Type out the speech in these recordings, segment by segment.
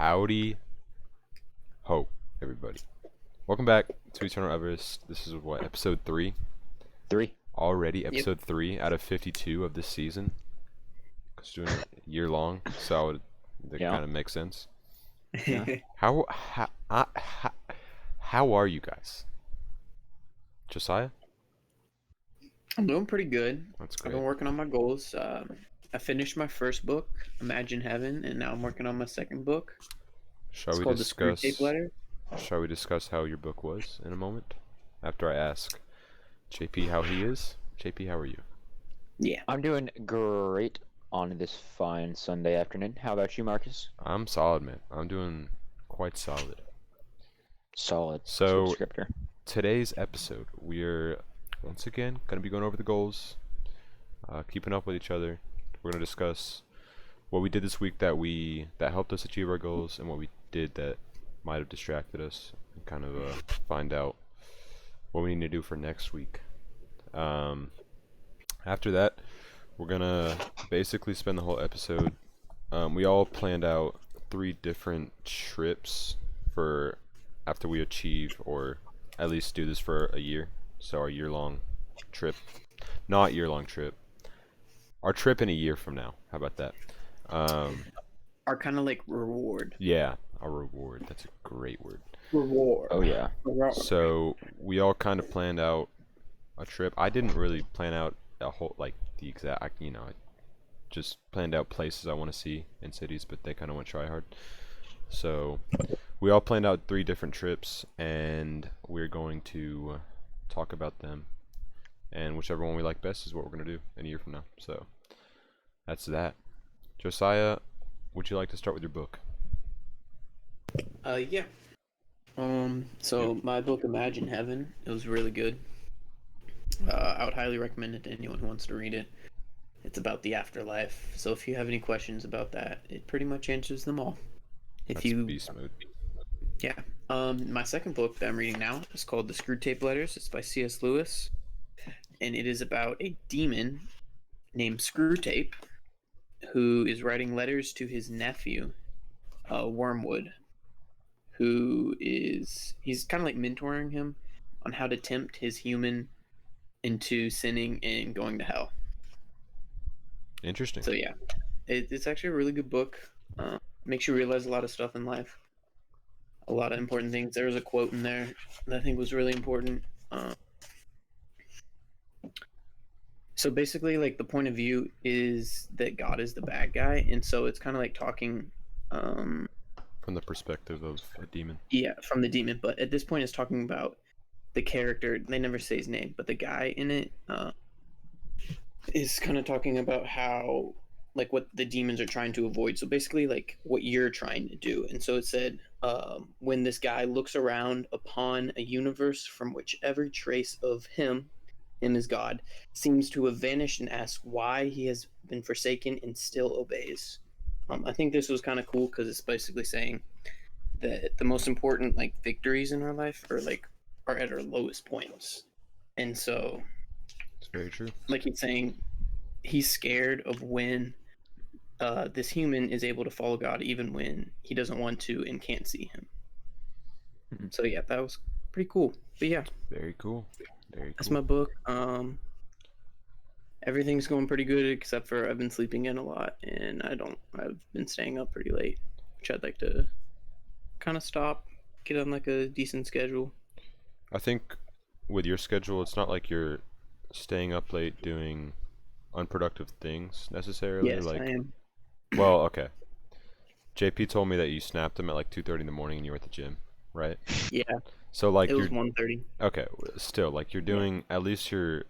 Howdy ho, everybody. Welcome back to Eternal Everest. This is what, episode 3? 3. Already Yep. episode 3 out of 52 of this season. Because doing it year long, so that Yeah. kind of makes sense. Yeah. How are you guys? Josiah? I'm doing pretty good. That's I've great. been working on my goals. I finished my first book, Imagine Heaven, and now I'm working on my second book. Shall It's we called The Screw Tape discuss? Letter. Shall we discuss how your book was in a moment? After I ask JP how he is. JP, how are you? Yeah. I'm doing great on this fine Sunday afternoon. How about you, Marcus? I'm solid, man. I'm doing quite solid. Solid. So- Sweet descriptor. Today's episode, we're once again going to be going over the goals, keeping up with each other. We're going to discuss what we did this week that helped us achieve our goals, and what we did that might have distracted us, and kind of find out what we need to do for next week. After that, we're going to basically spend the whole episode. We all planned out 3 different trips for after we achieve, or at least do this for a year. So our year-long trip, not year-long trip, our trip in a year from now. How about that? Our kind of like reward. Yeah, our reward. That's a great word. Reward. Oh, yeah. Reward. So we all kind of planned out a trip. I didn't really plan out a whole, like, the exact, I just planned out places I want to see in cities, but they kind of went try hard. So we all planned out 3 different trips, and we're going to talk about them, and whichever one we like best is what we're going to do in a year from now. So that's that. Josiah, would you like to start with your book? Yeah. So my book, Imagine Heaven, it was really good. I would highly recommend it to anyone who wants to read it. It's about the afterlife. So if you have any questions about that, it pretty much answers them all. That's beast mode. Yeah. My second book that I'm reading now is called The Screw Tape Letters. It's by C.S. Lewis, and it is about a demon named Screw Tape who is writing letters to his nephew, Wormwood, he's kind of like mentoring him on how to tempt his human into sinning and going to hell. Interesting. So yeah, it's actually a really good book. Makes you realize a lot of stuff in life, a lot of important things. There was a quote in there that I think was really important. So basically, like, the point of view is that God is the bad guy, and so it's kind of like talking, From the perspective of a demon. yeah, from the demon. But at this point, it's talking about the character. They never say his name, but the guy in it is kind of talking about how, like, what the demons are trying to avoid. So basically, like, what you're trying to do. And so it said, when this guy looks around upon a universe from which every trace of him as God seems to have vanished, and asks why he has been forsaken and still obeys. I think this was kind of cool because it's basically saying that the most important, like, victories in our life are at our lowest points. And so, It's very true. like, he's saying he's scared of when this human is able to follow God even when he doesn't want to and can't see him. Mhm. So yeah, that was pretty cool. But yeah, Very cool. Very that's cool. my book. Everything's going pretty good except for I've been sleeping in a lot, and I've been staying up pretty late, which I'd like to kind of stop, get on like a decent schedule. I think with your schedule, it's not like you're staying up late doing unproductive things necessarily. Yes, Like, I am. well, okay. JP told me that you snapped him at like 2:30 in the morning and you were at the gym, right? Yeah, So like it you're was 1:30. okay. Still, like, you're doing, at least you're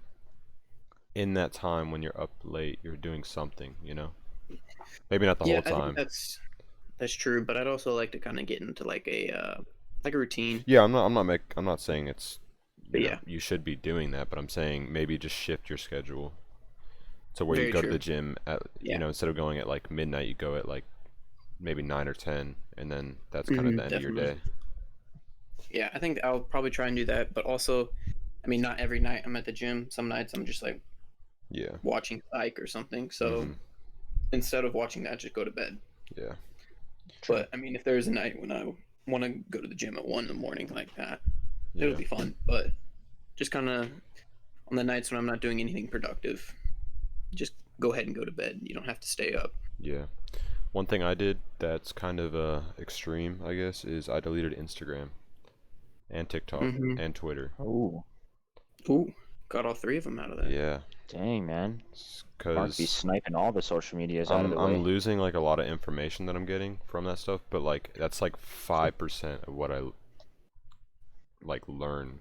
in that time when you're up late, you're doing something, you know? Maybe not the Yeah, whole I think time. that's true, but I'd also like to kind of get into like a routine. Yeah, I'm not saying it's, But you know, yeah. you should be doing that, but I'm saying maybe just shift your schedule to where you Very go to true. the gym at, Yeah. instead of going at like midnight, you go at like maybe 9 or 10, and then that's kind of the end of your Definitely. day. Yeah, I think I'll probably try and do that, but also, I mean, not every night I'm at the gym. Some nights I'm just like Yeah. watching Psych or something. So Mhm. instead of watching that, just go to bed. Yeah. True. But I mean, if there's a night when I want to go to the gym at 1 in the morning like that, it'll Yeah. be fun. But just kind of on the nights when I'm not doing anything productive, just go ahead and go to bed. You don't have to stay up. Yeah. One thing I did that's kind of extreme, I guess, is I deleted Instagram and TikTok Mm-hmm. and Twitter. Oh, Ooh, got all three of them out of that. Yeah, dang, man. Mark be because sniping all the social medias out of the I'm way. losing like a lot of information that I'm getting from that stuff, but like that's like 5% of what I like learn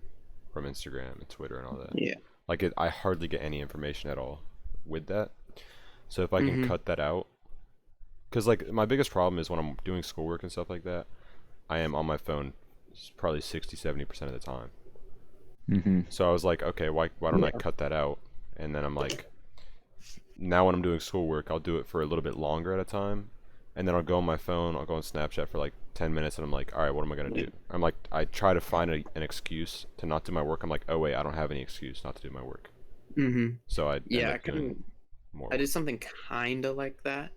from Instagram and Twitter and all that. Yeah. Like I hardly get any information at all with that. So if I can Mm-hmm. cut that out, because like my biggest problem is when I'm doing schoolwork and stuff like that, I am on my phone probably 60-70% of the time. Mm-hmm. So I was like, okay, why don't I cut that out? And then I'm like, now when I'm doing schoolwork, I'll do it for a little bit longer at a time, and then I'll go on my phone, I'll go on Snapchat for like 10 minutes, and I'm like, all right, what am I gonna do? I'm like, I try to find an excuse to not do my work. I'm like, oh wait, I don't have any excuse not to do my work. Mm-hmm. So I end Yeah, up doing more I work. did something kind of like that.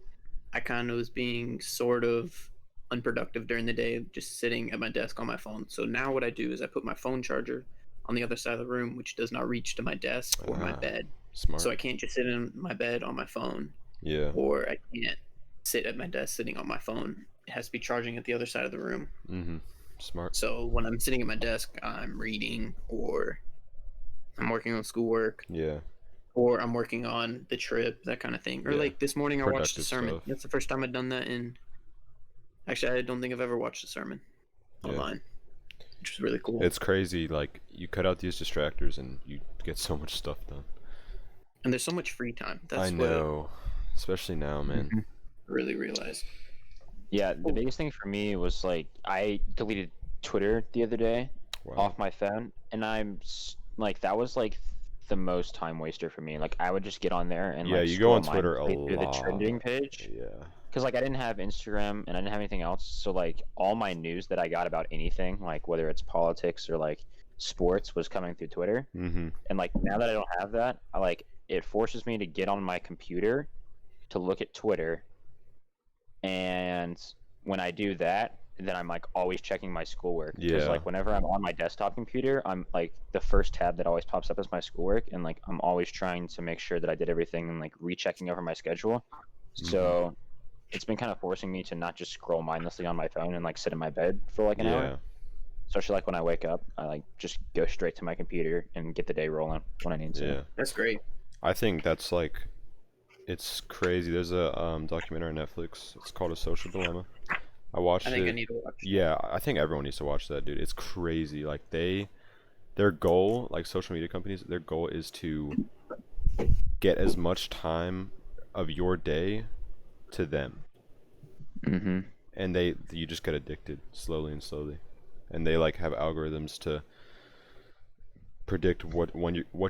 I kind of was being sort of unproductive during the day, just sitting at my desk on my phone. So now what I do is I put my phone charger on the other side of the room, which does not reach to my desk or my Ah, bed. So smart. I can't just sit in my bed on my phone, Yeah. or I can't sit at my desk sitting on my phone. It has to be charging at the other side of the room. Mhm. Smart. So when I'm sitting at my desk, I'm reading or I'm working on schoolwork Yeah. or I'm working on the trip, that kind of thing. Or Yeah. like this morning, I watched a Productive sermon. stuff. That's the first time I'd done that in. Actually, I don't think I've ever watched a sermon Yeah. online, which was really cool. It's crazy. Like you cut out these distractors and you get so much stuff done. And there's so much free time. I That's what I know, especially now, man. Mhm. really realized. Yeah, the Oh. biggest thing for me was like I deleted Twitter the other day Wow. off my phone, and like that was like the most time waster for me. Like I would just get on there and Yeah, like you go scroll on Twitter a mindlessly through the trending lot. page Yeah. because like I didn't have Instagram and I didn't have anything else. So like all my news that I got about anything, like whether it's politics or like sports, was coming through Twitter. Mhm. And like now that I don't have that, I like it forces me to get on my computer to look at Twitter, and when I do that, then I'm like always checking my schoolwork because Yeah. like whenever I'm on my desktop computer, I'm like the first tab that always pops up is my schoolwork, and like I'm always trying to make sure that I did everything and like rechecking over my schedule. Mhm. So it's been kind of forcing me to not just scroll mindlessly on my phone and like sit in my bed for like an hour. Yeah. Especially like when I wake up, I like just go straight to my computer and get the day rolling when I need to. Yeah. That's great. I think that's like, it's crazy. There's a documentary on Netflix. It's called A Social Dilemma. I watched I think I it. need to watch. Yeah, I think everyone needs to watch that, dude. It's crazy. Like their goal, like social media companies, their goal is to get as much time of your day to them, Mm-hmm. and you just get addicted slowly and slowly, and they like have algorithms to predict what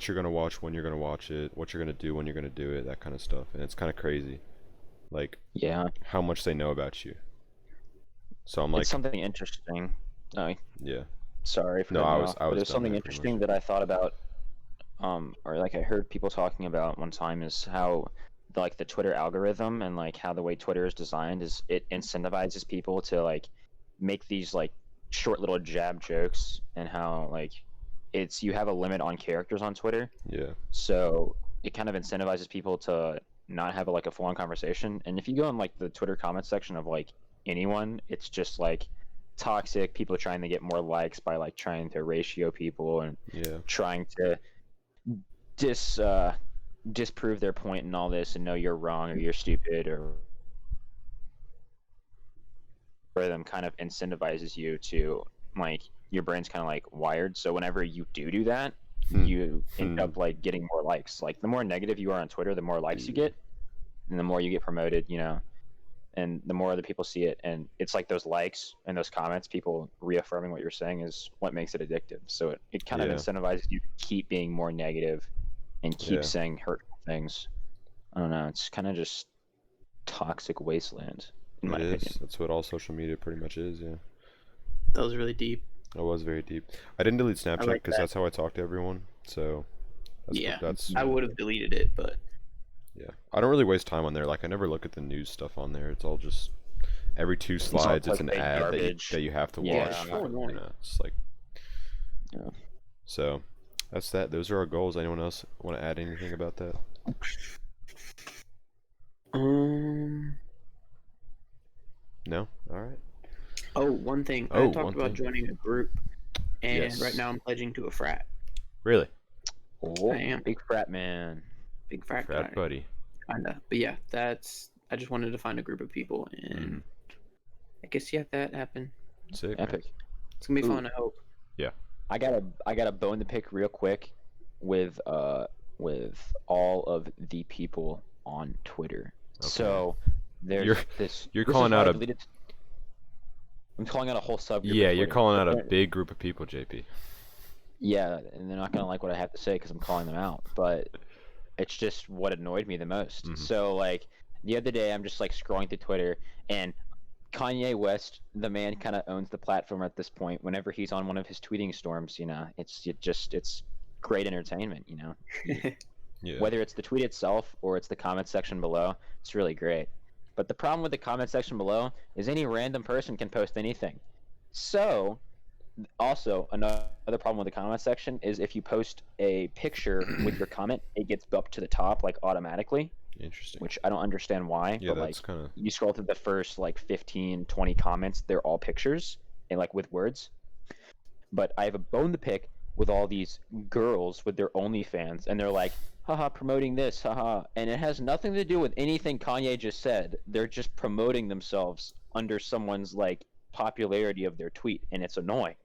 you're gonna watch, when you're gonna watch it, what you're gonna do when you're gonna do it, that kind of stuff, and it's kind of crazy, like Yeah, how much they know about you. So I'm it's like, something interesting. Oh, yeah, sorry for no, cutting I you was off, I but was it's done something there pretty much. interesting that I thought about, or like I heard people talking about one time is how like the Twitter algorithm and like how the way Twitter is designed is it incentivizes people to like make these like short little jab jokes, and how like it's you have a limit on characters on Twitter, Yeah, so it kind of incentivizes people to not have like a full on conversation. And if you go in like the Twitter comment section of like anyone, it's just like toxic people trying to get more likes by like trying to ratio people and yeah, trying to dis disprove their point and all this and know you're wrong or you're stupid, or them kind of incentivizes you to like your brain's kind of like wired, so whenever you do that, Hmm. you end up like getting more likes. Like the more negative you are on Twitter, the more likes you get, and the more you get promoted, and the more other people see it. And it's like those likes and those comments, people reaffirming what you're saying, is what makes it addictive. So it kind of Yeah. incentivizes you to keep being more negative and keep Yeah. saying hurtful things. I don't know, it's kind of just toxic wasteland in my It opinion. is. That's what all social media pretty much is. Yeah. That was really deep. It was very deep. I didn't delete Snapchat like because that. that's how I talk to everyone. So Yeah, that's I would have deleted it, but yeah. I don't really waste time on there. Like I never look at the news stuff on there. It's all just every 2 It's all slides it's an clickbait ad garbage. that you have to Yeah. watch. So annoying. It's like Yeah. so. That's that. Those are our goals. Anyone else want to add anything about that? No. All right. Oh, one thing. I Oh, talked one about thing. joining a group, and Yes. right now I'm pledging to a frat. Really? Oh, I am. big frat man. Big frat Frat guy. buddy. Kinda. But yeah, I just wanted to find a group of people, and I guess that happened. Sick. Man. Epic. It's gonna be Ooh. fun. I hope. I got a bone to pick real quick with all of the people on Twitter. Okay. So there's You're- this. you're this is calling why out I a- deleted- I'm calling out a whole subgroup. Yeah, of you're Twitter. calling out a They're- big group of people, JP. Yeah, and they're not gonna like what I have to say because I'm calling them out. But it's just what annoyed me the most. Mhm. So like the other day, I'm just like scrolling through Twitter, and Kanye West, the man, kind of owns the platform at this point. Whenever he's on one of his tweeting storms, it's great entertainment. Yeah. Whether it's the tweet itself or it's the comment section below, it's really great. But the problem with the comment section below is any random person can post anything. So, also another problem with the comment section is if you post a picture with your comment, it gets bumped to the top like automatically, Interesting. which I don't understand why. Yeah, but like that's kind of. you scroll through the first like 15, 20 comments, they're all pictures and like with words. But I have a bone to pick with all these girls with their OnlyFans, and they're like, haha, promoting this, haha. And it has nothing to do with anything Kanye just said. They're just promoting themselves under someone's like popularity of their tweet, and it's annoying.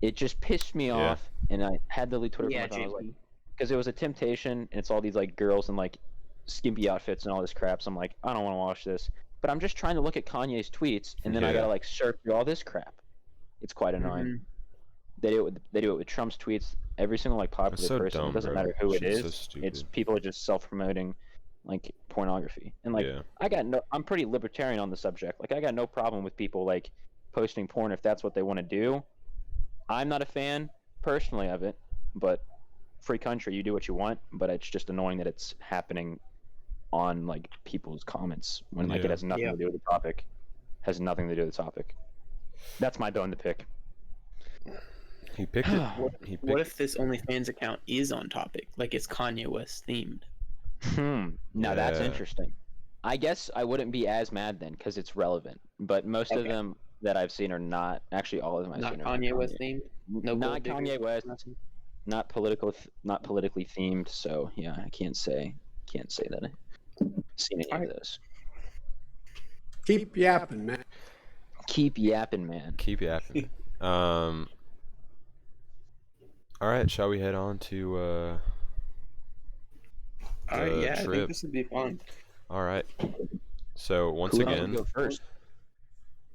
It just pissed me off, and I had to delete Twitter Yeah, from my phone. I was like, JP. because it was a temptation, and it's all these like girls in like skimpy outfits and all this crap. So I'm like, I don't want to watch this. But I'm just trying to look at Kanye's tweets, and then I Yeah. gotta like surf through all this crap. It's quite annoying. Mhm. They do it with Trump's tweets. Every single like popular so person, dumb, it doesn't bro. matter who it Shit's so is. stupid. It's people are just self-promoting like pornography. And like Yeah. I'm pretty libertarian on the subject. Like I got no problem with people like posting porn if that's what they want to do. I'm not a fan personally of it, but free country, you do what you want. But it's just annoying that it's happening on like people's comments when like it Yeah. has nothing Yeah. to do with the topic. Has nothing to do with the topic. That's my bone to pick. He picked it. He picked What if this OnlyFans account is on topic, like it's Kanye West themed? Now that's Yeah. interesting. I guess I wouldn't be as mad then because it's relevant. But most of Okay. them that I've seen are not. Actually, all of them I've Not seen are Kanye West themed. No not gold diggers, Kanye West. nothing? Not politically themed. So yeah, I can't say that I've seen any of Alright. those. Keep yapping, man. Keep yapping, man. Keep yapping. All right, shall we head on to All right, the yeah, I think trip? this would be fun. All right. So once Who wants to again, go first?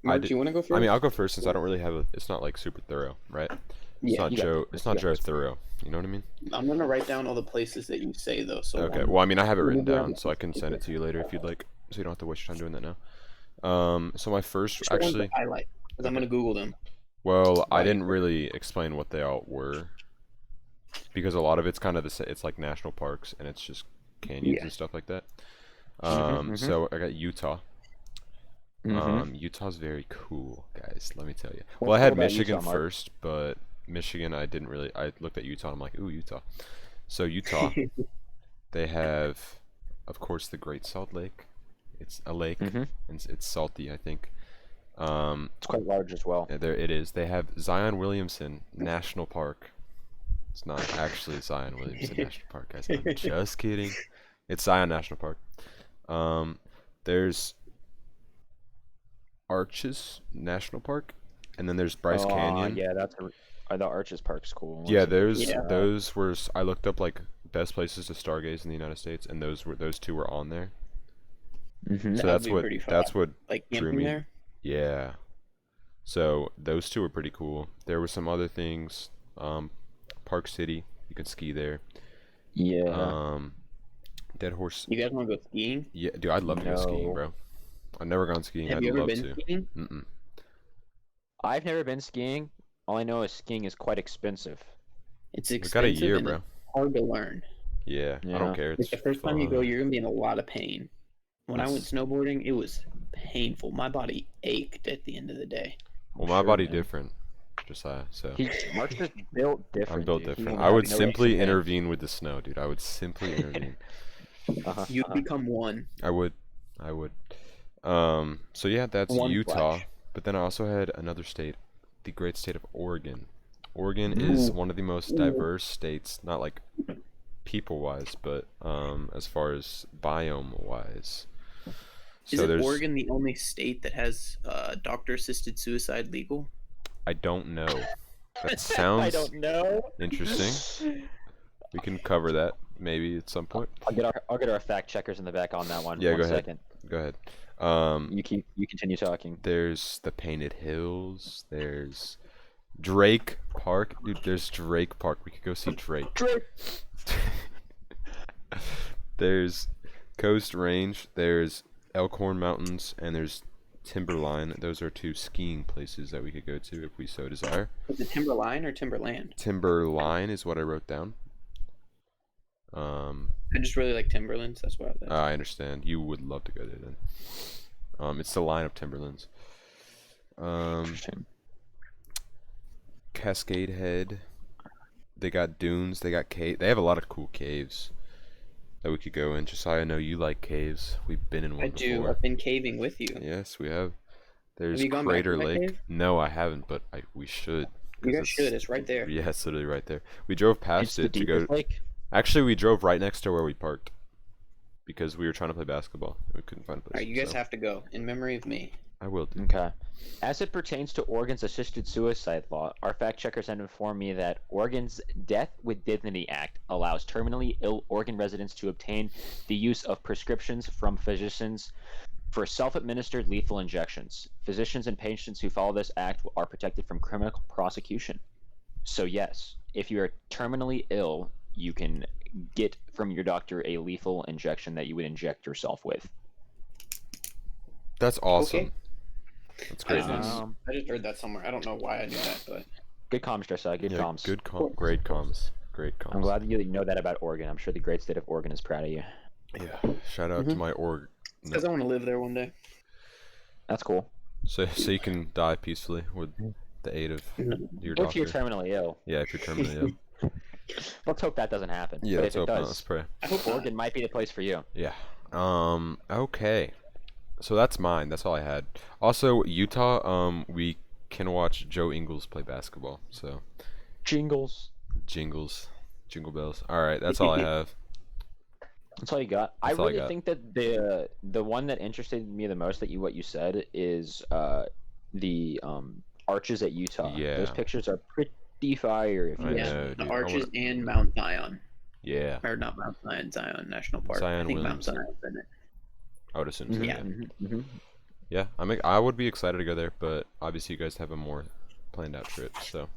Mark, did- do you want to go first? I mean, I'll go first since I don't really have a. It's not like super thorough, right? It's Yeah, not you got Joe. this, It's you not got Joe this. thorough. You know what I mean? I'm gonna write down all the places that you say though. So Okay. Well, I mean, I have it We'll written do that down, with so I can send it to you later if you'd like, so you don't have to waste your time doing that now. So my first, Which ones actually, to highlight because I'm gonna Google them. well, I Right. didn't really explain what they all were because a lot of it's kind of it's like national parks and it's just canyons Yeah. and stuff like that. mhm. So I got Utah. Mhm. Utah's very cool, guys. Let me tell you. What- Well, I had what about Michigan Utah, Mark? first, but Michigan, I didn't really. I looked at Utah. And I'm like, ooh, Utah. So Utah, they have, of course, the Great Salt Lake. It's a lake, Mhm. and it's salty, I think. It's quite large as well. Yeah, there it is. They have Zion Williamson National Park. It's not actually Zion Williamson National Park, guys. I'm just kidding. It's Zion National Park. There's Arches National Park, and then there's Bryce Canyon. Yeah, I thought Arches Park's cool. Yeah, there's Yeah. those were I looked up like best places to stargaze in the United States, and those two were on there. Mhm. So That would be pretty that's fun. what Like drew camping me. there. Yeah. So those two were pretty cool. There were some other things. Park City, you can ski there. Yeah. Dead Horse. You guys want to go skiing? Yeah, dude, I'd love to go skiing, No. bro. I've never gone skiing. Have I'd you ever love been to. skiing? Mm-mm. I've never been skiing. All I know is skiing is quite expensive. It's We expensive got a year, and bro. it's hard to learn. Yeah, I Yeah. don't care. Like It's the first time you go, fun. you're gonna be in a lot of pain. When I went It's- snowboarding, it was painful. My body ached at the end of the day. Well, my Sure, body man. different, Josiah. So Mark's just built different. I'm built dude. He different. will I have would no simply extra pain. intervene with the snow, dude. I would simply intervene. You'd become one. I would. I would. So yeah, that's One Utah. flesh. But then I also had another state, the great state of Oregon. Oregon is one of the most diverse states, not like people-wise, but as far as biome-wise. So Isn't there's, Oregon the only state that has doctor-assisted suicide legal? I don't know. That I sounds don't know. interesting. We can cover that maybe at some point. I'll get our fact checkers in the back on that one. Yeah, One go ahead. second. Go ahead. You continue talking. There's the Painted Hills. There's Drake Park. Dude, there's Drake Park. We could go see Drake. There's Coast Range. There's Elkhorn Mountains. And there's Timberline. Those are 2 skiing places that we could go to if we so desire. Is it Timberline or Timberland? Timberline is what I wrote down. I just really like Timberlands. That's why. I understand. You would love to go there then. It's the line of Timberlands. Interesting. Cascade Head. They got dunes. They got cave. They have a lot of cool caves that we could go in. Josiah, I know you like caves. We've been in one I do. before. I've been caving with you. Yes, we have. There's you gone back Crater to that Lake. cave? No, I haven't, but we should. You 'cause guys should. It's right there. Yeah, it's literally right there. We drove It's past the it to go. deepest lake. Actually, we drove right next to where we parked because we were trying to play basketball. We couldn't find a place. All right, you guys so have to go in memory of me. I will do. Okay. As it pertains to Oregon's assisted suicide law, our fact checkers have informed me that Oregon's Death with Dignity Act allows terminally ill Oregon residents to obtain the use of prescriptions from physicians for self-administered lethal injections. Physicians and patients who follow this act are protected from criminal prosecution. So yes, if you're terminally ill, you can get from your doctor a lethal injection that you would inject yourself with. That's awesome. Okay. That's great news. I just heard that somewhere. I don't know why I knew that, but Good comms, Josiah. Good Yeah, comms. good great comms. Great comms. I'm glad that you know that about Oregon. I'm sure the great state of Oregon is proud of you. Yeah. Shout out to my org. because I want to live there one day. That's cool. So you can die peacefully with the aid of your If you're doctor. terminally ill. Yeah, if you're terminally ill. Let's hope that doesn't happen. Yeah, but let's if it hope not. Let's does, pray. I hope not. Oregon might be the place for you. Yeah. Okay. So that's mine. That's all I had. Also, Utah. We can watch Joe Ingles play basketball. So Jingles. jingle bells. All right. That's all I have. That's all you got. I That's all I really got. think that the one that interested me the most that what you said is the arches at Utah. Yeah. Those pictures are pretty fire. If you I Yeah, know, the dude. I Arches wanna- and Mount Zion, Yeah. or not Mount Zion, Zion National Park. Zion I think Mount Williamson. Zion's in it. I would assume so. Yeah. Yeah. Yeah. I would be excited to go there, but obviously you guys have a more planned out trip. So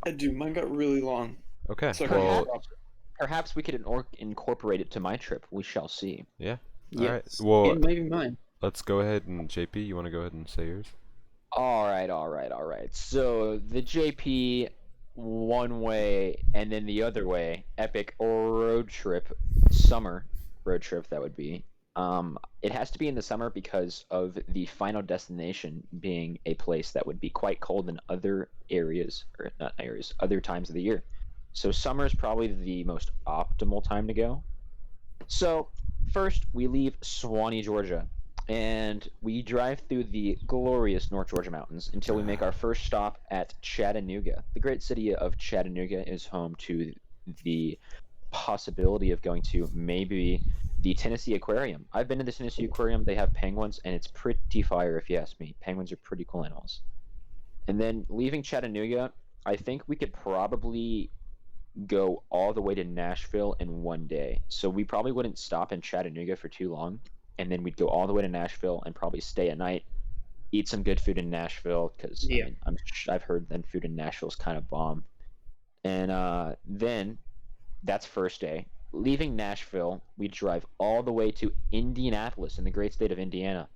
I do. Mine got really long. okay. So Well, Perhaps we could incorporate it to my trip. We shall see. yeah. Yes. All right. Well, And maybe mine. let's go ahead and JP. You want to go ahead and say yours? All right. So the JP one way and then the other way, epic road trip, summer road trip that would be. It has to be in the summer because of the final destination being a place that would be quite cold in other areas, or not areas, other times of the year. So summer is probably the most optimal time to go. So first we leave Swanee, Georgia, and we drive through the glorious North Georgia mountains until we make our first stop at Chattanooga. The great city of Chattanooga is home to the possibility of going to maybe the Tennessee Aquarium. I've been to the Tennessee Aquarium. They have penguins, and it's pretty fire if you ask me. Penguins are pretty cool animals. And then leaving Chattanooga, I think we could probably go all the way to Nashville in one day. So we probably wouldn't stop in Chattanooga for too long, and then we'd go all the way to Nashville and probably stay a night, eat some good food in Nashville because Yeah. I've heard that food in Nashville is kind of bomb. And then that's first day. Leaving Nashville, we drive all the way to Indianapolis in the great state of Indiana.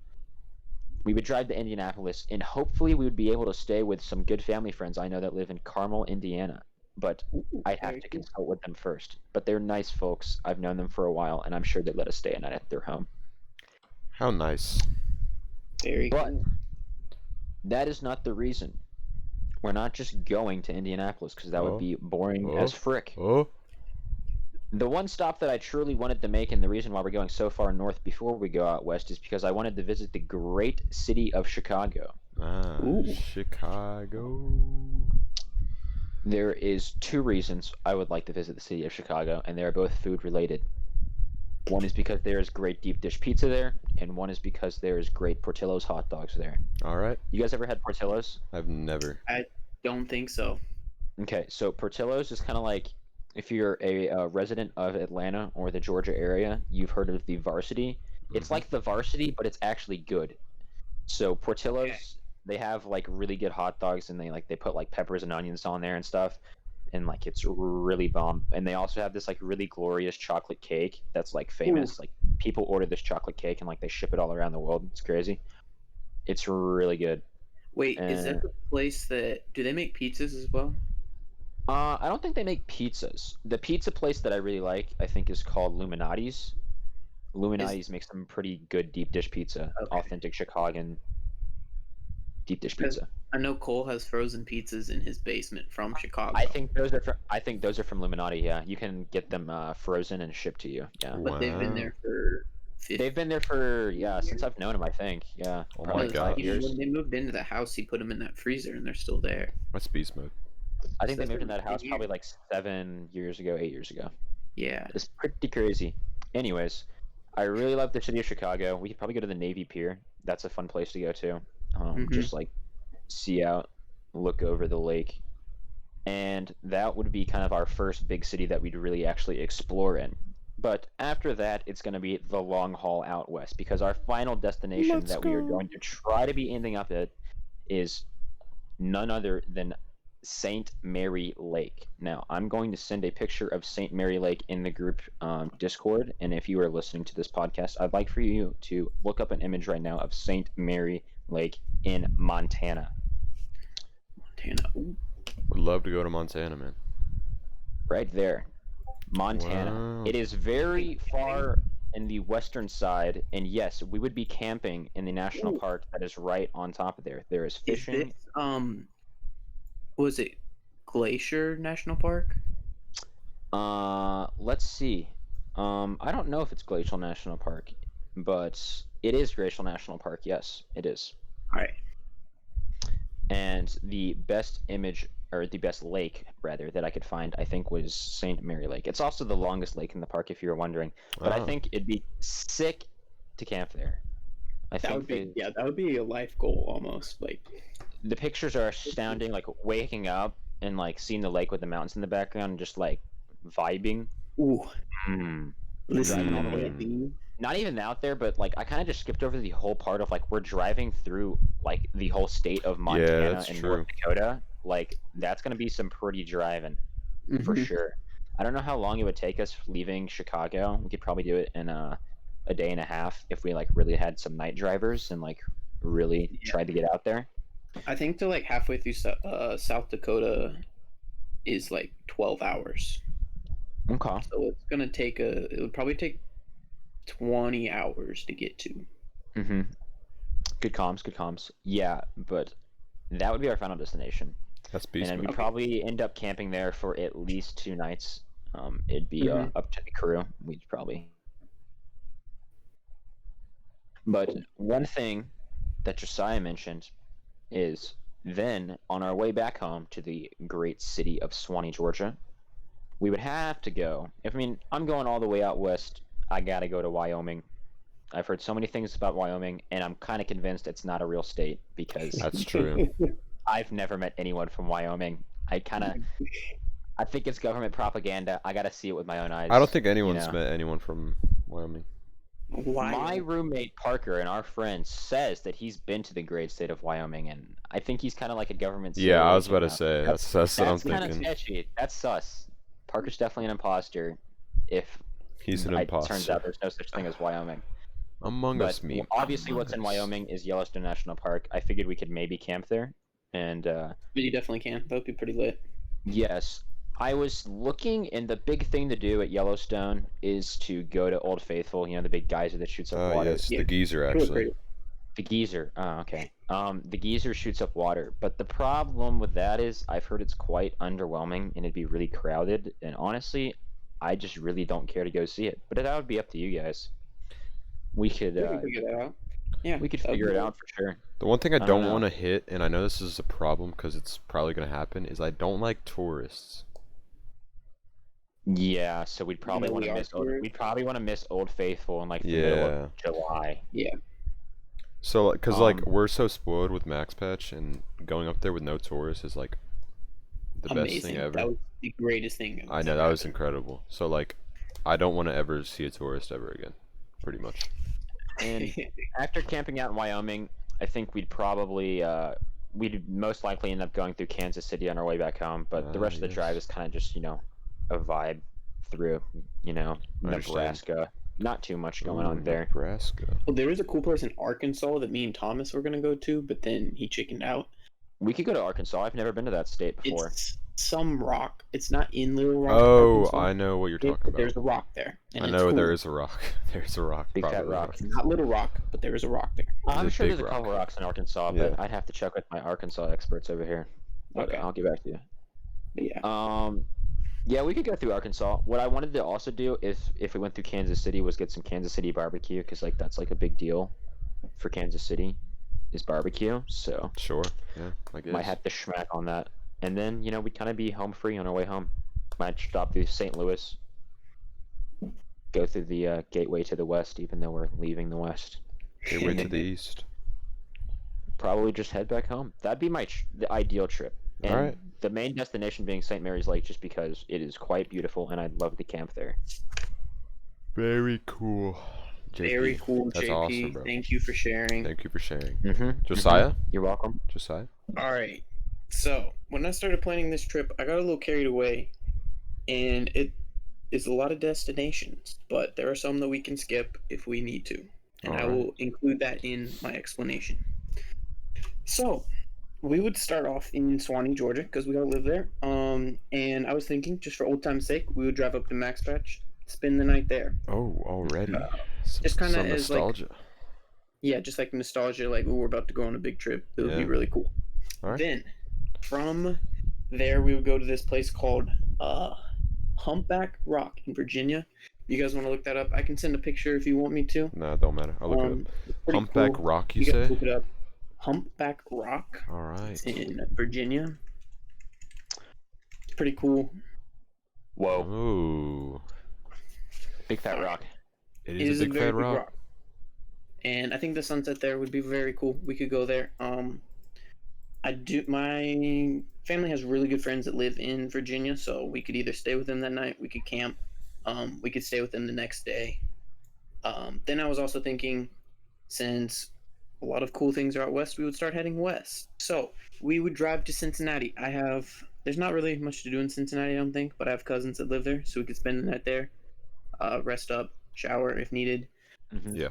We would drive to Indianapolis, and hopefully we would be able to stay with some good family friends I know that live in Carmel, Indiana. But I'd have very to cool. consult with them first. But they're nice folks. I've known them for a while, and I'm sure they'd let us stay a night at their home. How nice. Very But cool. that is not the reason. We're not just going to Indianapolis because that would be boring as frick. Oh. The one stop that I truly wanted to make, and the reason why we're going so far north before we go out west, is because I wanted to visit the great city of Chicago. Ah, Ooh. Chicago. There is two reasons I would like to visit the city of Chicago, and they are both food related. One is because there is great deep dish pizza there, and one is because there is great Portillo's hot dogs there. All right. You guys ever had Portillo's? I've never. Don't think so. Okay, so Portillo's is kind of like if you're a resident of Atlanta or the Georgia area, you've heard of the Varsity. It's Mhm. like the Varsity, but it's actually good. So Portillo's, they have like really good hot dogs, and they put like peppers and onions on there and stuff, and like it's really bomb. And they also have this like really glorious chocolate cake that's like famous. Like people order this chocolate cake and like they ship it all around the world. It's crazy. It's really good. Wait, is that the place that do they make pizzas as well? I don't think they make pizzas. The pizza place that I really like, I think, is called Luminati's. Luminati's makes some pretty good deep dish pizza, Okay. authentic Chicagoan deep dish Because- pizza. I know Cole has frozen pizzas in his basement from Chicago. I think those are from Luminati. Yeah, you can get them frozen and shipped to you. Yeah, but they've been Wow. there for 50 they've been there for since I've known them. I think Oh probably my like 5 gosh. years. When they moved into the house, he put them in that freezer, and they're still there. What's beast mode? I think they So moved in that they're house big probably like 7 years ago, 8 years ago. Yeah. It's pretty crazy. Anyways, I really love the city of Chicago. We could probably go to the Navy Pier. That's a fun place to go to. Mhm. Just like see out, look over the lake. And that would be kind of our first big city that we'd really actually explore in. But after that, it's going to be the long haul out west because our final destination Let's that we are go. going to try to be ending up at is none other than St. Mary Lake. Now, I'm going to send a picture of St. Mary Lake in the group Discord, and if you are listening to this podcast, I'd like for you to look up an image right now of St. Mary Lake in Montana. Montana. Ooh. Would love to go to Montana, man. Right there. Montana. Wow. It is very far in the western side, and yes, we would be camping in the national Ooh. park that is right on top of there. There is Is fishing. this was it Glacier National Park? Let's see. I don't know if it's Glacial National Park, but it is Glacial National Park. Yes, it is. All right. And the best image, or the best lake, rather, that I could find, I think, was St. Mary Lake. It's also the longest lake in the park, if you were wondering. But I Oh. think it'd be sick to camp there. I That think would be that would be a life goal almost. Like the pictures are astounding. Like waking up and like seeing the lake with the mountains in the background, and just like vibing. ooh, Mm. listen Driving all to the way that theme. Not even out there, but like I kind of just skipped over the whole part of like we're driving through like the whole state of Montana that's and true. North Dakota. Like that's gonna be some pretty driving for Mhm. sure. I don't know how long it would take us leaving Chicago. We could probably do it in a day and a half if we like really had some night drivers and like really Yeah. tried to get out there. I think to like halfway through South Dakota is like 12 hours. Okay. So it's gonna take it would probably take 20 hours to get to. Mm-hmm. Good comms, good comms. Yeah, but that would be our final destination. That's And beast then mode. we'd probably end up camping there for at least 2 nights. It'd be Mhm. up to the crew. We'd probably. But one thing that Josiah mentioned is then on our way back home to the great city of Swanee, Georgia, we would have to go. I'm going all the way out west. I gotta go to Wyoming. I've heard so many things about Wyoming, and I'm kind of convinced it's not a real state because That's true. I've never met anyone from Wyoming. I think it's government propaganda. I gotta see it with my own eyes. I don't think anyone's know. met anyone from Wyoming. Why? My roommate Parker and our friend says that he's been to the great state of Wyoming, and I think he's kind of like a government. Yeah, I was agent about to now. say that's what I'm That's kind of thinking. sketchy. That's sus. Parker's definitely an imposter. If He's an it turns imposter. out there's no such thing as Wyoming. Among But Us me. obviously, Among what's in Us. Wyoming is Yellowstone National Park. I figured we could maybe camp there, and But you definitely can. That would be pretty lit. yes, I was looking, and the big thing to do at Yellowstone is to go to Old Faithful. You know, the big geyser that shoots up Oh water. yes, Yeah. the geezer Cool, actually. great. The geyser. Oh, okay. The geyser shoots up water, but the problem with that is I've heard it's quite underwhelming and it'd be really crowded. And honestly, I just really don't care to go see it. But that would be up to you guys. We could We can figure that out. Yeah, we could that would figure be it cool. out for sure. The one thing I I don't don't know. want to hit, and I know this is a problem because it's probably gonna happen, is I don't like tourists. Yeah, so we'd probably know, want we to are miss tourists. we'd probably want to miss Old Faithful in like the middle Yeah. of July. Yeah. So, cause like Um, we're so spoiled with Max Patch, and going up there with no tourists is like the best Amazing. thing ever. That was the greatest thing. I know that was incredible. So like, I don't want to ever see a tourist ever again, pretty much. And after camping out in Wyoming, I think we'd most likely end up going through Kansas City on our way back home. But the rest of the drive Yes. is kind of just a vibe through I understand. Nebraska. Not too much going on Ooh, there. Nebraska. Well, there is a cool place in Arkansas that me and Thomas were gonna go to, but then he chickened out. We could go to Arkansas. I've never been to that state before. It's some rock. It's not in Little Rock. Oh, Arkansas. I know what you're But talking there's about. a rock there. And I it's know cool. there is a rock. There's a rock. Big fat probably rock. Not Little Rock, but there is a rock there. There's I'm a sure big there's a couple rock. rocks in Arkansas, Yeah. but I'd have to check with my Arkansas experts over here. But Okay. I'll get back to you. But yeah. Yeah, we could go through Arkansas. What I wanted to also do if we went through Kansas City was get some Kansas City barbecue because like that's like a big deal for Kansas City is barbecue. So Sure. Yeah, I guess. might have to schmack on that. And then we'd kind of be home free on our way home. Might stop through St. Louis, go through the gateway to the west, even though we're leaving the west. Gateway to the east. Probably just head back home. That'd be the ideal trip. And Alright. the main destination being St. Mary's Lake, just because it is quite beautiful, and I'd love to camp there. Very cool. JP. Very cool, That's JP. awesome, bro. Thank you for sharing. Thank you for sharing. Mm-hmm. Josiah? You're welcome. Josiah? All right. So when I started planning this trip, I got a little carried away, and it is a lot of destinations, but there are some that we can skip if we need to, and I Alright. will include that in my explanation. So we would start off in Swanee, Georgia, because we gotta live there. And I was thinking, just for old time's sake, we would drive up to Max Patch, spend the night there. Oh, already. just kinda some as, like, nostalgia. Yeah, just like nostalgia, like we're about to go on a big trip. It would be Yeah. really cool. Alright. Then, from there, we would go to this place called Humpback Rock in Virginia. You guys want to look that up? I can send a picture if you want me to. Nah, it don't matter. I'll look it up. It's pretty Humpback cool. Rock, you You guys say? look it up. Humpback Rock Alright. in Virginia. It's pretty cool. Whoa, Ooh. big fat rock. It It is a big very fat rock. And I think the sunset there would be very cool. We could go there. My family has really good friends that live in Virginia, so we could either stay with them that night, we could camp, we could stay with them the next day. Then I was also thinking, since a lot of cool things are out west, we would start heading west. So we would drive to Cincinnati. There's not really much to do in Cincinnati, I don't think, but I have cousins that live there, so we could spend the night there, rest up, shower if needed. Mm-hmm. Yeah.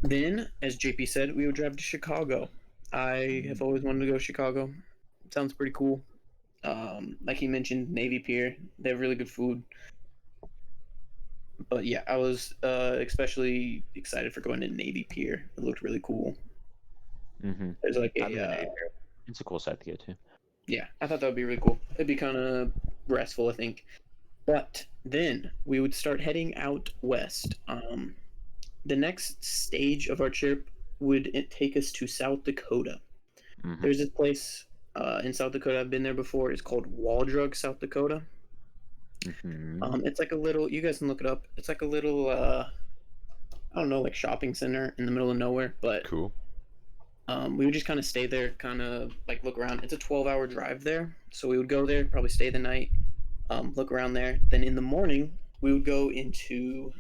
Then, as JP said, we would drive to Chicago. I have always wanted to go to Chicago. It sounds pretty cool. Like he mentioned, Navy Pier. They have really good food. But yeah, I was especially excited for going to Navy Pier. It looked really cool. Mm-hmm. There's like It's a cool site to go to. yeah, I thought that would be really cool. It'd be kind of restful, I think. But then we would start heading out west. The next stage of our trip would take us to South Dakota. Mm-hmm. There's this place in South Dakota. I've been there before. It's called Waldrug, South Dakota. Mm-hmm. It's like a little. You guys can look it up. It's like a little. I don't know, like shopping center in the middle of nowhere. But Cool. we would just kind of stay there, kind of like look around. It's a 12-hour drive there, so we would go there, probably stay the night, look around there. Then in the morning, we would go into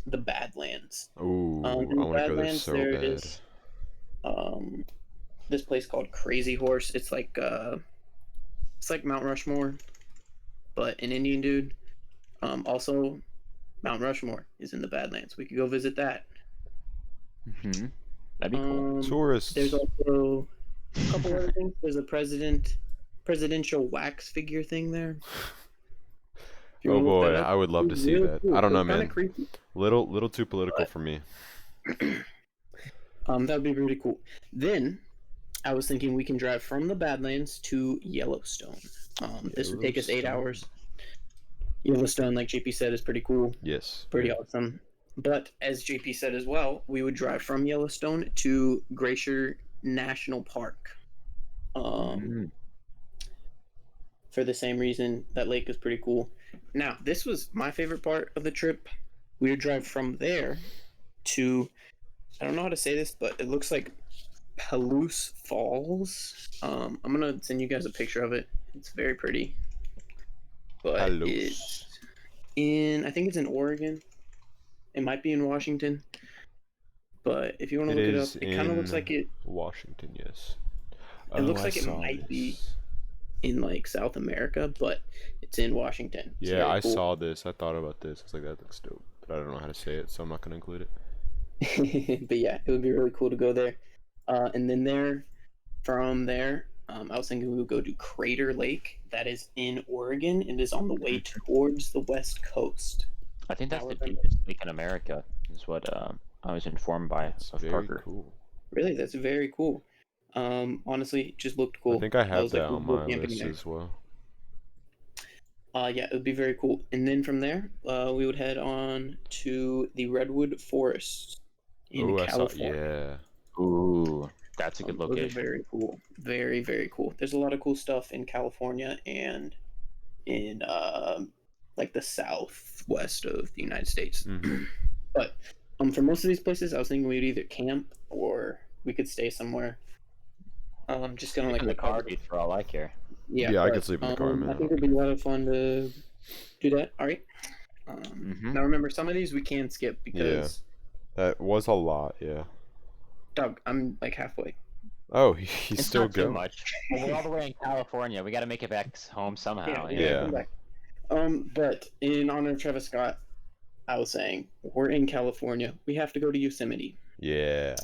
the Badlands. Ooh, I In the want to go there Badlands, so there bad. is this place called Crazy Horse. It's like Mount Rushmore, but an Indian dude. Also, Mount Rushmore is in the Badlands. We could go visit that. Mm-hmm. That'd be cool. Tourists. There's also a couple other things. There's a presidential wax figure thing there. If you Oh wanna look boy, that up, I would love to it's see really that. cool. I don't know, It's kinda man. creepy. Little too political for me. That would be pretty cool. Then I was thinking we can drive from the Badlands to Yellowstone. This would take us 8 hours. Yellowstone, like JP said, is pretty cool, Yes. pretty yeah. awesome. But as JP said as well, we would drive from Yellowstone to Glacier National Park. For the same reason, that lake is pretty cool. Now, this was my favorite part of the trip. We would drive from there to, I don't know how to say this, but it looks like Palouse Falls. I'm gonna send you guys a picture of it. It's very pretty, but Palouse. it's I think it's in Oregon. It might be in Washington, but if you want to It look it up, is it kind of looks in like it. Washington, yes. It looks I like it saw might be this. in like South America, but it's in Washington. It's Yeah, very I cool. saw this. I thought about this. I was like, that looks dope. But I don't know how to say it, so I'm not going to include it. But yeah, it would be really cool to go there. And then from there, I was thinking we would go to Crater Lake. That is in Oregon. It is on the way towards the west coast. I think that's Now the we're gonna- deepest lake in America, is what I was informed by It's of very Parker. cool. Really, that's very cool. Honestly, it just looked cool. I think I have was like, that we'll on go my camping list there. as well. Yeah, it would be very cool. And then from there, we would head on to the Redwood Forest in Oh, I saw. California. Yeah. Ooh, that's a good Those are location. very cool. Very, very cool. There's a lot of cool stuff in California and in like the southwest of the United States. Mhm. But for most of these places, I was thinking we'd either camp or we could stay somewhere. Just kind of like In the car, recover. dude, for all I care. Yeah, I but, could sleep in the car, man. I I think don't it'd be a lot of fun to do that. All right. Mhm. Now remember, some of these we can skip because That was a lot, yeah. Doug, I'm like halfway. Oh, he's It's still not too going. much. Well, we're all the way in California. We got to make it back home somehow. we you know? gotta come back. But in honor of Travis Scott, I was saying we're in California. We have to go to Yosemite. Yeah.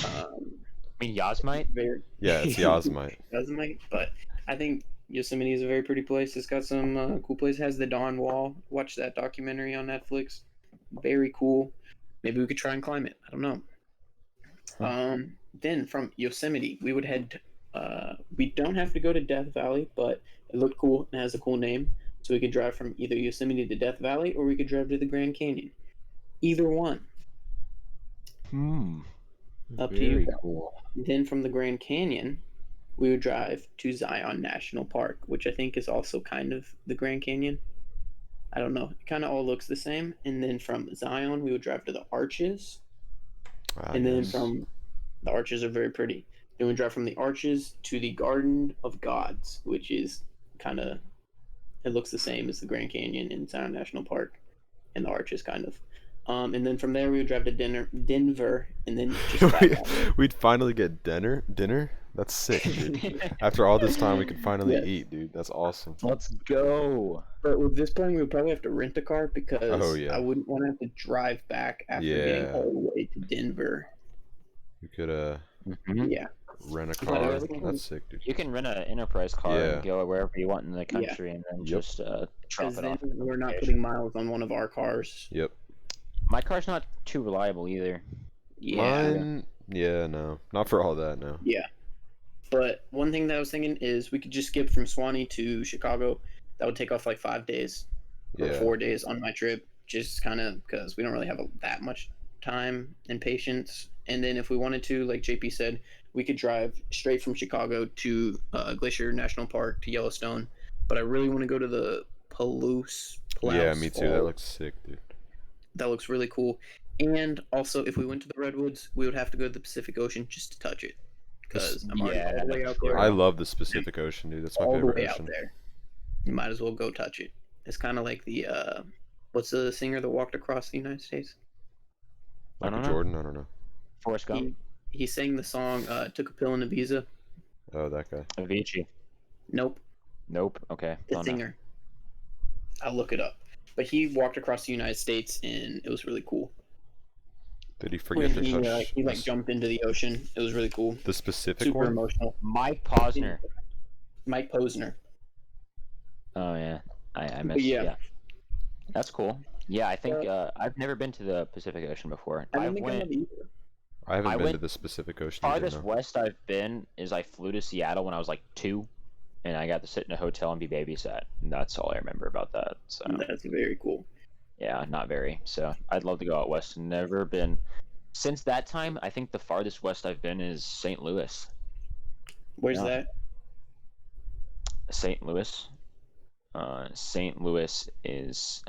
Um, I mean, Yosemite. very Yeah, it's Yosemite. Yosemite, but I think Yosemite is a very pretty place. It's got some cool places. It has the Dawn Wall. Watch that documentary on Netflix. Very cool. Maybe we could try and climb it. I don't know. Then from Yosemite, we would head. We don't have to go to Death Valley, but it looked cool and has a cool name. So we could drive from either Yosemite to Death Valley, or we could drive to the Grand Canyon. Either one. Up to you. Very cool. Then from the Grand Canyon, we would drive to Zion National Park, which I think is also kind of the Grand Canyon. I don't know. It kind of all looks the same. And then from Zion, we would drive to the Arches. And then Yes. from the Arches are very pretty. Then we drive from the Arches to the Garden of Gods, which is kind of, it looks the same as the Grand Canyon in Zion National Park and the Arches, kind of. And then from there, we would drive to Denver, and then just back out. We'd finally get dinner. Dinner? That's sick, dude. After all this time, we could finally Yes. eat, dude. That's awesome. Let's go. But with this plan, we would probably have to rent a car because Oh, yeah. I wouldn't want to have to drive back after getting Yeah. all the way to Denver. We could Mhm. Yeah. rent a But car. I was thinking- That's sick, dude. You can rent an enterprise car Yeah. and go wherever you want in the country, and then Yep. just drop Because it then off. we're not location. putting miles on one of our cars. Yep. My car's not too reliable either. Yeah. Mine. Yeah, no, not for all that. No. Yeah. But one thing that I was thinking is we could just skip from Swanee to Chicago. That would take off like 5 days or Yeah. 4 days on my trip, just kind of because we don't really have that much time and patience. And then if we wanted to, like JP said, we could drive straight from Chicago to Glacier National Park to Yellowstone. But I really want to go to the Palouse. Yeah, me too. That Falls. looks sick, dude. That looks really cool. And also, if we went to the Redwoods, we would have to go to the Pacific Ocean just to touch it. Because I'm already all the way out there. I love the Pacific Ocean, dude. That's my all the favorite way out ocean. there. You might as well go touch it. It's kind of like the what's the singer that walked across the United States? I don't Michael know. Jordan. I don't know. Forrest Gump. He sang the song "Took a Pill in Ibiza." Oh, that guy. Avicii. Nope, Nope. Okay. the Don't know. singer. I'll look it up. But he walked across the United States, and it was really cool. Did he forget to When touch he like jumped into the ocean. It was really cool. the specific Super one? emotional. Mike Posner. Mike Posner. Oh yeah. I But missed. yeah. Yeah. That's cool. Yeah, I think I've never been to the Pacific Ocean before. I I don't think I went. have either. I haven't I been to went the Pacific Ocean either, farthest no. west I've been is I flew to Seattle when I was like 2, and I got to sit in a hotel and be babysat. And that's all I remember about that. So That's very cool. yeah, not very. So I'd love to go out west. Never been. Since that time, I think the farthest west I've been is St. Louis. Where's Yeah. that? St. Louis. St. Louis is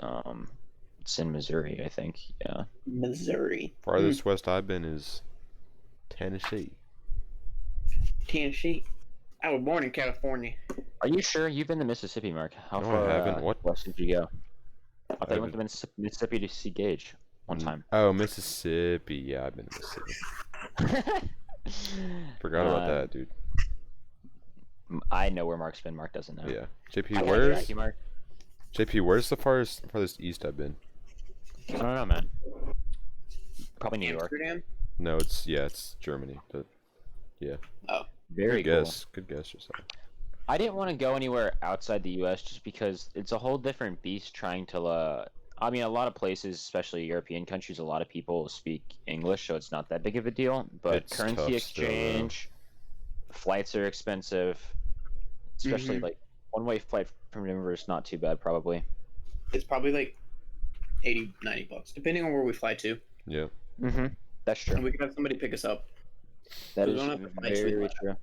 it's in Missouri, I think. Yeah. Missouri. Farthest west I've been is Tennessee. Tennessee. I was born in California. Are you sure you've been to Mississippi, Mark? How No, I far haven't. What? west did you go? I thought you went haven't- to Mississippi to see Gage one time. Oh, Mississippi. Yeah, I've been to Mississippi. Forgot about that, dude. I know where Mark's been. Mark doesn't know. Yeah. JP, I like where's Jackie, Mark? where's the farthest east I've been? I don't know, man. Probably New York. Amsterdam? No, it's Germany. But Very good cool. guess. Good guess, yourself. I didn't want to go anywhere outside the U.S. just because it's a whole different beast trying to. I mean, a lot of places, especially European countries, a lot of people speak English, so it's not that big of a deal. But It's currency tough still, though. exchange, flights are expensive, especially like one-way flight from Denver is not too bad, probably. It's probably like 80, 90 bucks, depending on where we fly to. Yeah. Mm-hmm. That's true. And we could have somebody pick us up. That we is don't have to fly too very far. true.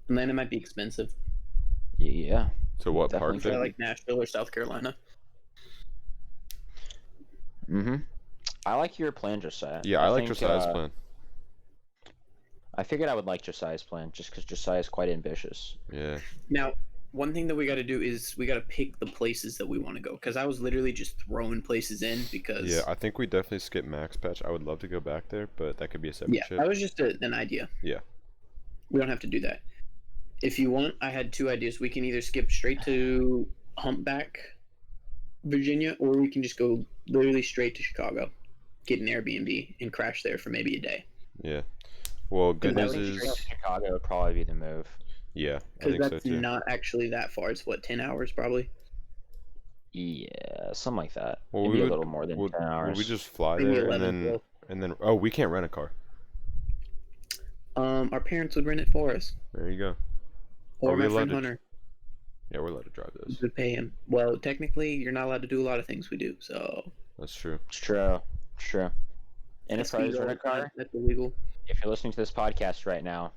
And then it might be expensive. Yeah. So what Definitely part? Try could Vic? like Nashville or South Carolina. Mm-hmm. I like your plan, Josiah. Yeah, I like think, Josiah's plan. I figured I would like Josiah's plan just because Josiah is quite ambitious. Yeah. Now, one thing that we got to do is we got to pick the places that we want to go. Because I was literally just throwing places in because. Yeah, I think we definitely skip Max Patch. I would love to go back there, but that could be a separate Yeah, trip. that was just an idea. Yeah. We don't have to do that. If you want, I had 2 ideas. We can either skip straight to Humpback, Virginia, or we can just go literally straight to Chicago, get an Airbnb, and crash there for maybe a day. Yeah. Well, good that news would be is, Straight to Chicago would probably be the move. yeah, I Because think so that's too. not actually that far. It's what, 10 hours probably? Yeah, something like that. Well, Maybe we a would- little more than 10 hours. Would we just fly Maybe there 11, 12. and then oh, we can't rent a car. Our parents would rent it for us. There you go. Or Are we my allowed friend to- Hunter Yeah, we're allowed to drive those. would pay him. Well, technically, you're not allowed to do a lot of things we do, so. That's true. It's true. It's true. Enterprise rent a car. That's illegal. If you're listening to this podcast right now,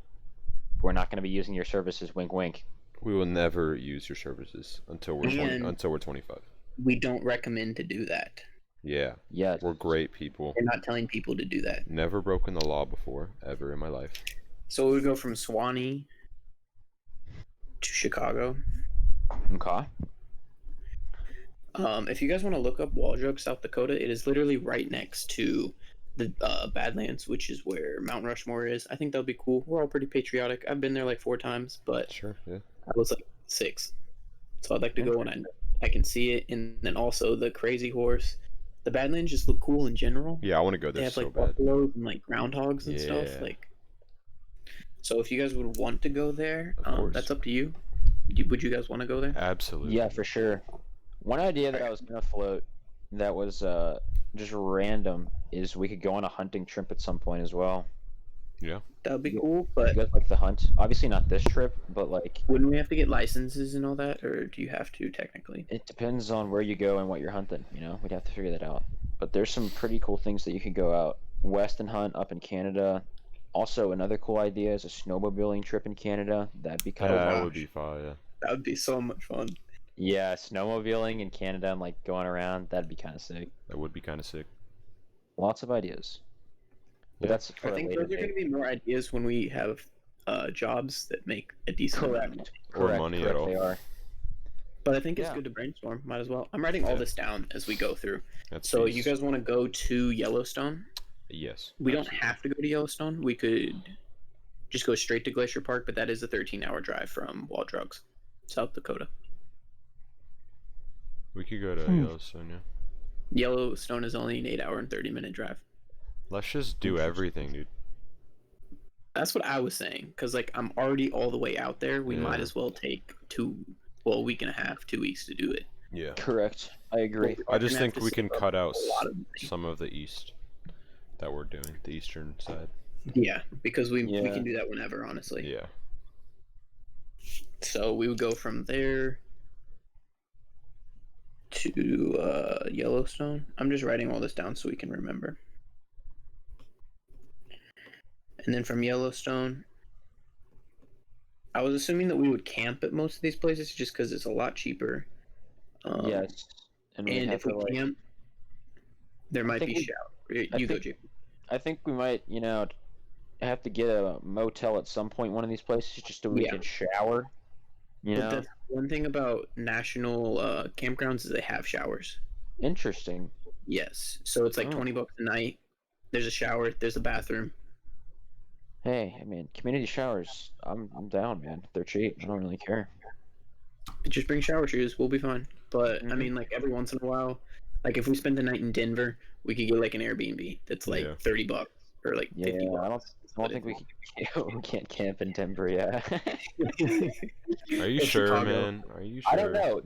we're not going to be using your services. Wink, wink. We will never use your services until we're And- until we're 25. We don't recommend to do that. Yeah, Yeah. we're great people. We're not telling people to do that. Never broken the law before, ever in my life. So we would go from Swanee to Chicago. Okay. If you guys want to look up Wall Drug, South Dakota, it is literally right next to the Badlands, which is where Mount Rushmore is. I think that would be cool. We're all pretty patriotic. I've been there like 4 times, but Sure, yeah. I was like 6, so I'd like to go when I can see it. And then also the Crazy Horse. The Badlands just look cool in general. Yeah, I want to go They there have so like bad. buffaloes and like groundhogs and stuff. Yeah. Like, so if you guys would want to go there, Of course. that's up to you. Would you guys want to go there? Absolutely. Yeah, for sure. One idea that I was going to float that was just random is we could go on a hunting trip at some point as well. That would be Yeah. cool, You but guys like the hunt? Obviously not this trip, but like wouldn't we have to get licenses and all that, or do you have to technically? it depends on where you go and what you're hunting, you know? We'd have to figure that out. But there's some pretty cool things that you could go out west and hunt up in Canada. Also, another cool idea is a snowmobiling trip in Canada. That'd be kind of That gosh. would be fun, yeah. That would be so much fun. yeah, snowmobiling in Canada and like going around. That'd be kind of sick. That would be kind of sick. Lots of ideas. But Yeah. that's for I a think later those are going date. to be more ideas when we have jobs that make a decent amount of money. Or money at all. They are. But I think it's Yeah. good to brainstorm. Might as well. I'm writing all Yeah. this down as we go through. That's So peace. you guys want to go to Yellowstone? Yes. We don't absolutely. have to go to Yellowstone. We could just go straight to Glacier Park, but that is a 13-hour drive from Wall Drugs, South Dakota. We could go to Hmm. Yellowstone, yeah. Yellowstone is only an 8-hour and 30-minute drive. Let's just do Interesting. everything, dude. That's what I was saying, because like I'm already all the way out there. We might Yeah. as well take a week and a half, 2 weeks to do it. Yeah. Correct. I agree. I just We're gonna have think to we save can up cut out a lot of money. some of the east. that we're doing, the eastern side. Yeah, because we Yeah. can do that whenever, honestly. Yeah. So we would go from there to Yellowstone. I'm just writing all this down so we can remember. And then from Yellowstone, I was assuming that we would camp at most of these places just because it's a lot cheaper. Yes. And we And have if we to, like, camp, there might think be we- shower. I You go, think- Jake. I think we might, have to get a motel at some point, one of these places, just so we Yeah. can shower. You But know? that's one thing about national campgrounds is they have showers. Interesting. Yes. So it's like Oh. $20 a night. There's a shower. There's a bathroom. Hey, I mean, community showers. I'm down, man. They're cheap. I don't really care. Just bring shower shoes. We'll be fine. But I Mhm. mean, like every once in a while, like if we spend the night in Denver, we could get like an Airbnb that's like Yeah. $30 or like Yeah, 50 I bucks. don't think we we can't camp in Denver. Yeah. Are you Or sure, Chicago. man? Are you sure? I don't know.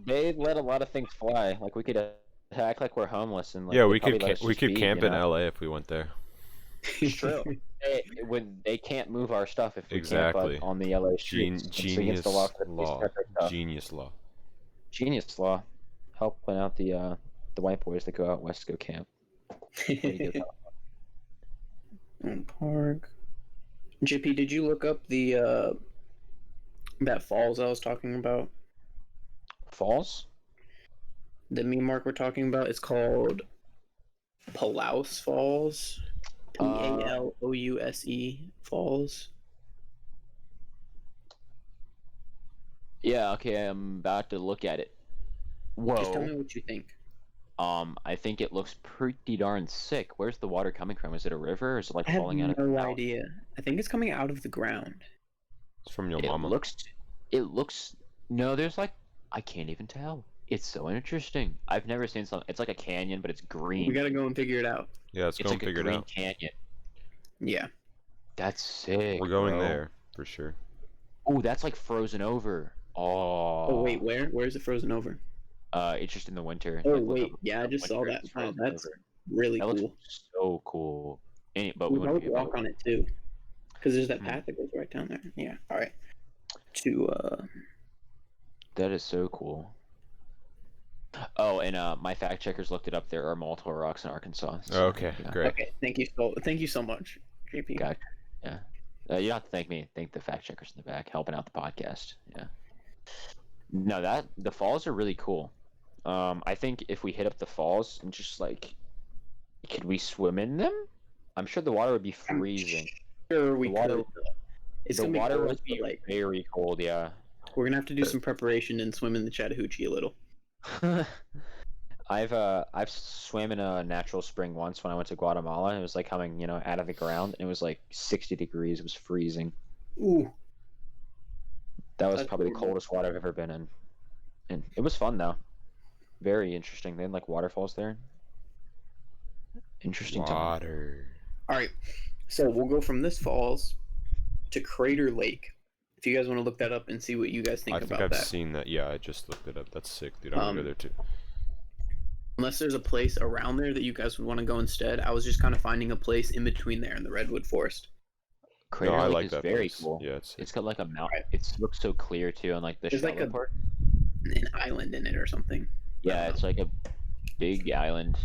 They let a lot of things fly. Like we could act like we're homeless and like Yeah, they'd we probably could let us we just could be, camp you in know? LA if we went there. It's true. When they can't move our stuff if we Exactly. camp on the LA streets. It's Genius against the law for them to law. separate stuff. Genius law. Genius law. Helping out the white boys that go out west to go camp. Way to go, Park. JP, did you look up the that falls I was talking about? Falls? The meme mark we're talking about is called Palouse Falls. Palouse Falls. Yeah, okay, I'm about to look at it. Just tell me Whoa. what you think. I think it looks pretty darn sick. Where's the water coming from? Is it a river or is it like I have falling out of the no mountain? idea. I think it's coming out of the ground. It's from your It mama. looks no, there's like I can't even tell. It's so interesting. I've never seen something. It's like a canyon, but it's green. We gotta go and figure it out. Yeah, let's It's go like and a figure it green out. canyon. Yeah. That's sick. We're going bro. there for sure. Oh, that's like frozen over. Oh. Oh wait, where? Where is it frozen over? It's just in the winter. Oh Like, look wait, up yeah, I in just saw winter, that. it's Wow, frozen that's over. really That cool. looks so cool. But We we wouldn't might be able walk to. on it too, because there's that Hmm. path that goes right down there. Yeah. All right. To That is so cool. Oh, and my fact checkers looked it up. There are multiple rocks in Arkansas. So, Okay, yeah. great. okay. Thank you so much, JP. Got yeah. You don't have to thank me. Thank the fact checkers in the back helping out the podcast. Yeah. No, the falls are really cool. I think if we hit up the falls and just like, could we swim in them? I'm sure the water would be freezing. Sure, we The water- could. It's The gonna be water cold, would be but, like very cold. Yeah. we're gonna have to do some preparation and swim in the Chattahoochee a little. I've swam in a natural spring once when I went to Guatemala. It was like coming, out of the ground, and it was like 60 degrees. It was freezing. Ooh. That was That's probably the horrible. coldest water I've ever been in. And it was fun though. Very interesting. They had like waterfalls there. Interesting time. Water. All right. So we'll go from this falls to Crater Lake. If you guys want to look that up and see what you guys think I think about I've that. seen that. Yeah, I just looked it up. That's sick, dude. I'm gonna go there too. Unless there's a place around there that you guys would want to go instead, I was just kind of finding a place in between there and the Redwood Forest. Crater No, I Lake like is that very place. cool. Yeah, it's sick. It's got like a mountain. Right. It looks so clear too, and like the There's like shallow a- part. An island in it or something. Yeah, it's like a big island.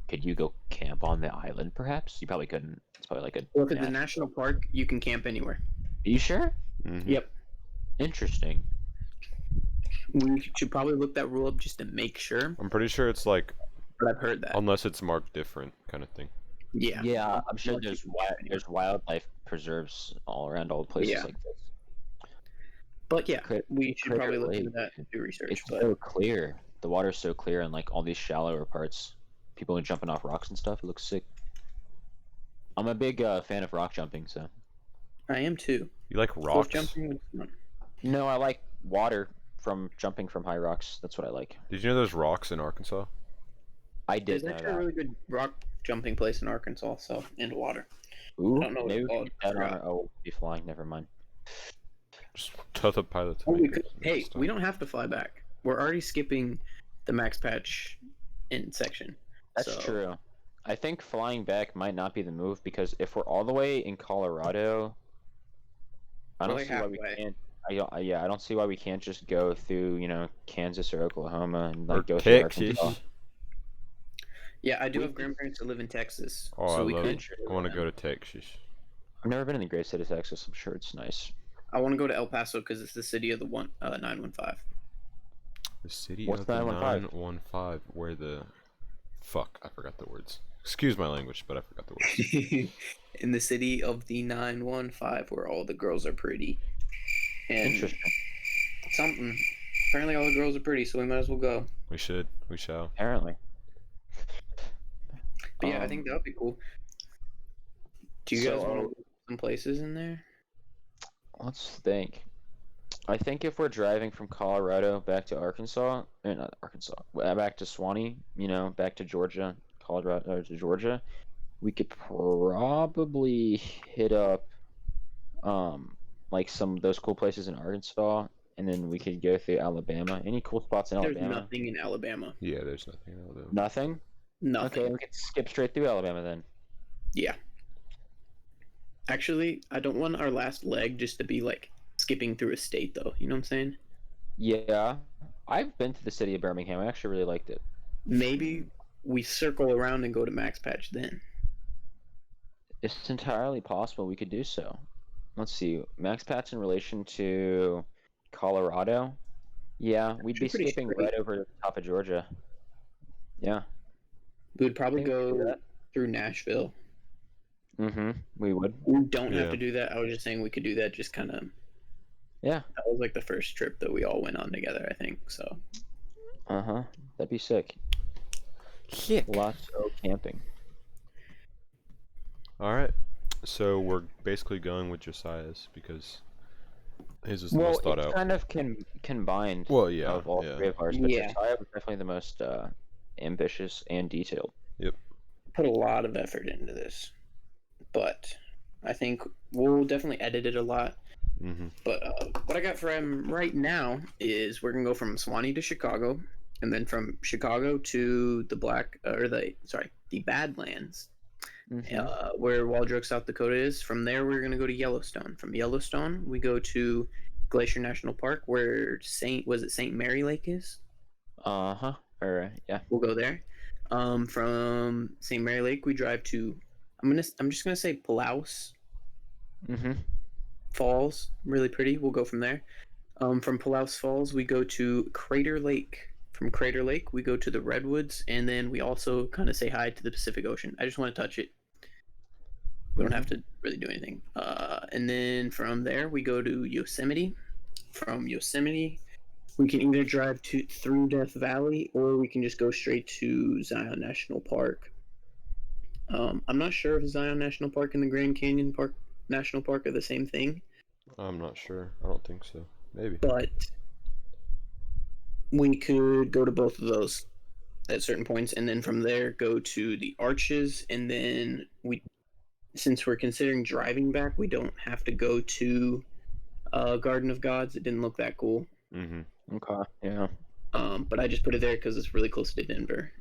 Could you go camp on the island? Perhaps you probably couldn't. It's probably like a. Well, if it's a national park, you can camp anywhere. Are you sure? Mhm. Yep. Interesting. We should probably look that rule up just to make sure. I'm pretty sure it's like, But I've heard that. unless it's marked different, kind of thing. Yeah. Yeah, I'm sure Most there's people camp anywhere. there's wildlife preserves all around all places Yeah. like this. But yeah, Cra- we should Crater probably look into Lake. that and do research. It's But so clear. The water's so clear, and like all these shallower parts, people are jumping off rocks and stuff. It looks sick. I'm a big fan of rock jumping, so. I am too. You like Cliff rocks? jumping was fun. No, I like water from jumping from high rocks. That's what I like. Did you know there's rocks in Arkansas? I did There's know actually a that. really good rock jumping place in Arkansas, so into water. Ooh, don't know what maybe it's we called. can get that on Forgot. our. Oh, we'll be flying. Never mind. Just tell the pilot to Oh, we make could, it hey, next we time. don't have to fly back. We're already skipping the max patch in section. That's So, true. I think flying back might not be the move because if we're all the way in Colorado, I We're don't like see why we halfway. can't. I don't see why we can't just go through, Kansas or Oklahoma and Or like go through Arkansas. Texas. Yeah, I do We have could- grandparents that live in Texas, Oh, so I we love. could. I want to go to Texas. I've never been in the great state of Texas. I'm sure it's nice. I want to go to El Paso because it's the city of the 915. The city What's of the 915? 915, where the fuck, I forgot the words. Excuse my language, but I forgot the words. In the city of the 915, where all the girls are pretty. And Interesting. something. Apparently, all the girls are pretty, so we might as well go. We should. We shall. Apparently. But yeah, I think that would be cool. Do you guys So, want to go some places in there? let's think. I think if we're driving from Colorado back to Arkansas, or not Arkansas, back to Swanee, back to Georgia, Colorado to Georgia, we could probably hit up, like some of those cool places in Arkansas, and then we could go through Alabama. Any cool spots in There's Alabama? nothing in Alabama. Yeah, there's nothing in Alabama. Nothing? Nothing. Okay, we could skip straight through Alabama then. Yeah. Actually, I don't want our last leg just to be like skipping through a state, though. You know what I'm saying? Yeah, I've been to the city of Birmingham. I actually really liked it. Maybe we circle around and go to Max Patch then. It's entirely possible we could do so. Let's see. Max Patch in relation to Colorado. Yeah, we'd be Pretty skipping straight. right over the top of Georgia. Yeah. We would probably I think we could do go that. through Nashville. Mm-hmm. We would. We don't have Yeah. to do that. I was just saying we could do that. Just kind of. Yeah. That was like the first trip that we all went on together, I think. So Uh-huh. That'd be sick. Sick. Lots of camping. All right. So we're basically going with Josiah's because his was the most thought it's out. kind of combined Well, yeah, of all yeah. three of ours, but Yeah. Josiah was definitely the most ambitious and detailed. put a lot of effort into this, but I think we'll definitely edit it a lot. Mm-hmm. But what I got for him right now is we're gonna go from Swanee to Chicago, and then from Chicago to the the Badlands, Mhm. where Waldrop, South Dakota is. From there, we're gonna go to Yellowstone. From Yellowstone, we go to Glacier National Park, where Saint Mary Lake is. Uh-huh. Yeah. We'll go there. From St. Mary Lake, we drive to. I'm just gonna say Palouse Mm-hmm. Falls. Really pretty. We'll go from there. From Palouse Falls, we go to Crater Lake. From Crater Lake, we go to the Redwoods, and then we also kind of say hi to the Pacific Ocean. I just want to touch it. We don't have to really do anything. And then from there, we go to Yosemite. From Yosemite, we can either drive through Death Valley, or we can just go straight to Zion National Park. I'm not sure if Zion National Park and the Grand Canyon National Park are the same thing, I'm not sure. I don't think so. Maybe. but we could go to both of those at certain points, and then from there go to the Arches, and then since we're considering driving back, we don't have to go to Garden of Gods. It didn't look that cool. Mm-hmm. Okay. Yeah. But I just put it there because it's really close to Denver.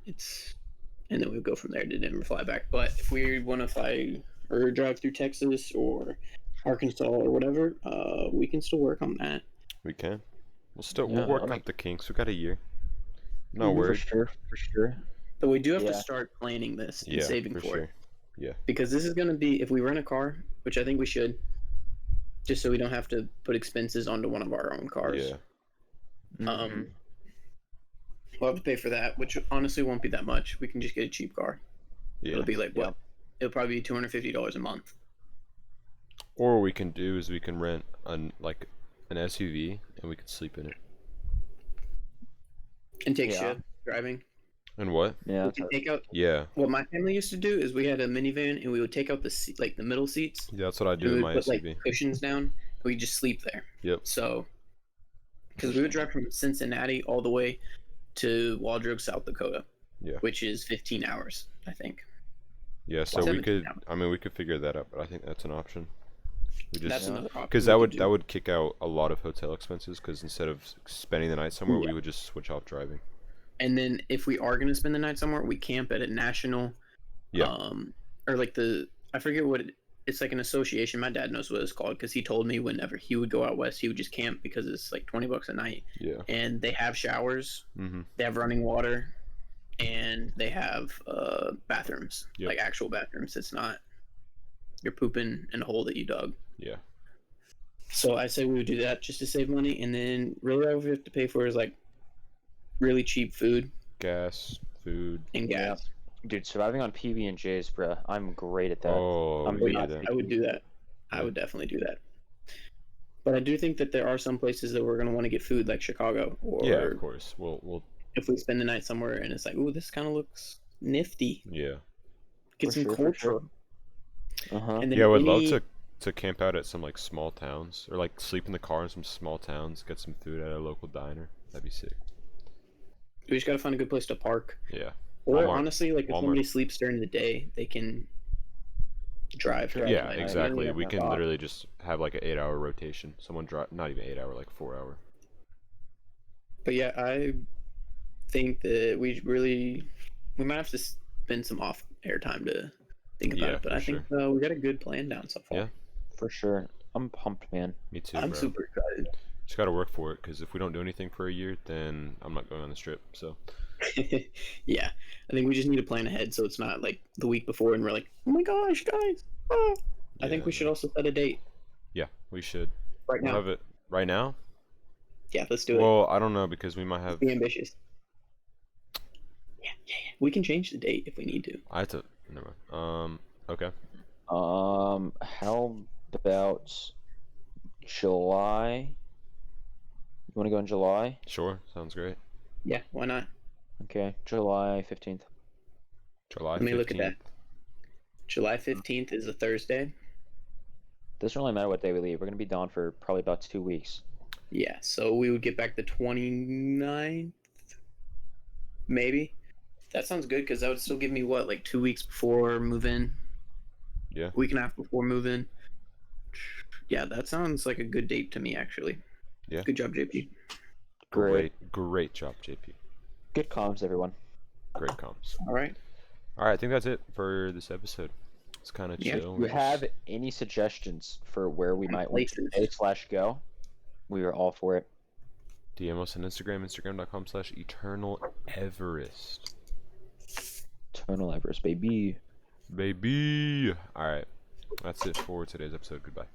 And then we go from there to Denver, fly back. But if we want to fly or drive through Texas or Arkansas or whatever, we can still work on that. We can. We'll Yeah, work I'll out the kinks. We got a year. No Mhm. For worries. sure. For sure. But we do have to Yeah. start planning this and Yeah, saving for for sure. it, Yeah. because this is going to be if we rent a car, which I think we should, just so we don't have to put expenses onto one of our own cars. Yeah. Mhm. We'll have to pay for that, which honestly won't be that much. We can just get a cheap car. Yeah. It'll be like Yeah. what? It'll probably be $250 a month. Or what we can do is we can rent an SUV and we can sleep in it. And take Yeah. shift driving. And what? Yeah. We can take out Yeah. what my family used to do is we had a minivan and we would take out the seat, like the middle seats. Yeah, that's what I And do we in would my put SUV. like cushions down. And we just sleep there. Yep. So, because we would drive from Cincinnati all the way to Waldrop, South Dakota. Yeah. Which is 15 hours, I think. Yeah, so we 17 could. hours. I mean, we could figure that out, but I think that's an option. We That's just another option. because we that could would do. kick out a lot of hotel expenses. Because instead of spending the night somewhere, Yeah. we would just switch off driving. And then if we are gonna spend the night somewhere, we camp at a national Yeah. Or like I forget what it's like an association. My dad knows what it's called because he told me whenever he would go out west, he would just camp because it's like $20 a night, Yeah. and they have showers, Mm-hmm. they have running water, and they have bathrooms, Yep. like actual bathrooms. It's not you're pooping in a hole that you dug. Yeah. So I say we would do that just to save money, and then really all we have to pay for is like really cheap food Gas, food. and Yeah. gas. Dude, surviving on PB and J's, bruh. I'm great at that. Oh, I'm we But could yeah, do that. I would do that. I Yeah. would definitely do that. But I do think that there are some places that we're going to want to get food, like Chicago, or Yeah, of course. We'll. if we spend the night somewhere and it's like, ooh, this kind of looks nifty. Yeah. Get For some sure, for culture. sure. Uh-huh. And then Yeah, I would love any- to camp out at some like small towns, or like sleep in the car in some small towns, get some food at a local diner. That'd be sick. We just got to find a good place to park. Yeah. Or Walmart. honestly, like if Walmart. somebody sleeps during the day, they can drive. Drive, Yeah, like, exactly. yeah, We yeah. can literally just have like an 8-hour rotation. Someone drive, not even 8 hour, like 4 hour. But yeah, I think that we might have to spend some off air time to think about Yeah, it. But for I think we got a good plan down so far. Yeah. For sure. I'm pumped, man. Me too, I'm bro. super excited. Just gotta work for it, because if we don't do anything for a year, then I'm not going on this trip. So Yeah, I think we just need to plan ahead so it's not like the week before and we're like, oh my gosh, guys. Ah. I think yeah, we should also set a date Yeah, we should. right We'll now. have it right now. Yeah, let's do it. Well, I don't know, because we might have. Be ambitious. Yeah. We can change the date if we need to. I have to. Never mind. Okay. How about July? You want to go in July? Sure. Sounds great. Yeah, why not? Okay, July 15th. July 15th. Let me look at that. July 15th is a Thursday. Doesn't really matter what day we leave. We're gonna be gone for probably about 2 weeks. Yeah, so we would get back the 29th, maybe. That sounds good because that would still give me what, like 2 weeks before move in? Yeah. Week and a half before move in. Yeah, that sounds like a good date to me, actually. Yeah. Good job, JP. Great job, JP. Good comms, everyone. Great comms. All right. All right, I think that's it for this episode. It's kind of Yeah, chill. If you have any suggestions for where we might want to stay/go, we are all for it. DM us on Instagram, instagram.com/Eternal Everest. Eternal Everest, baby. Baby. All right, that's it for today's episode. Goodbye.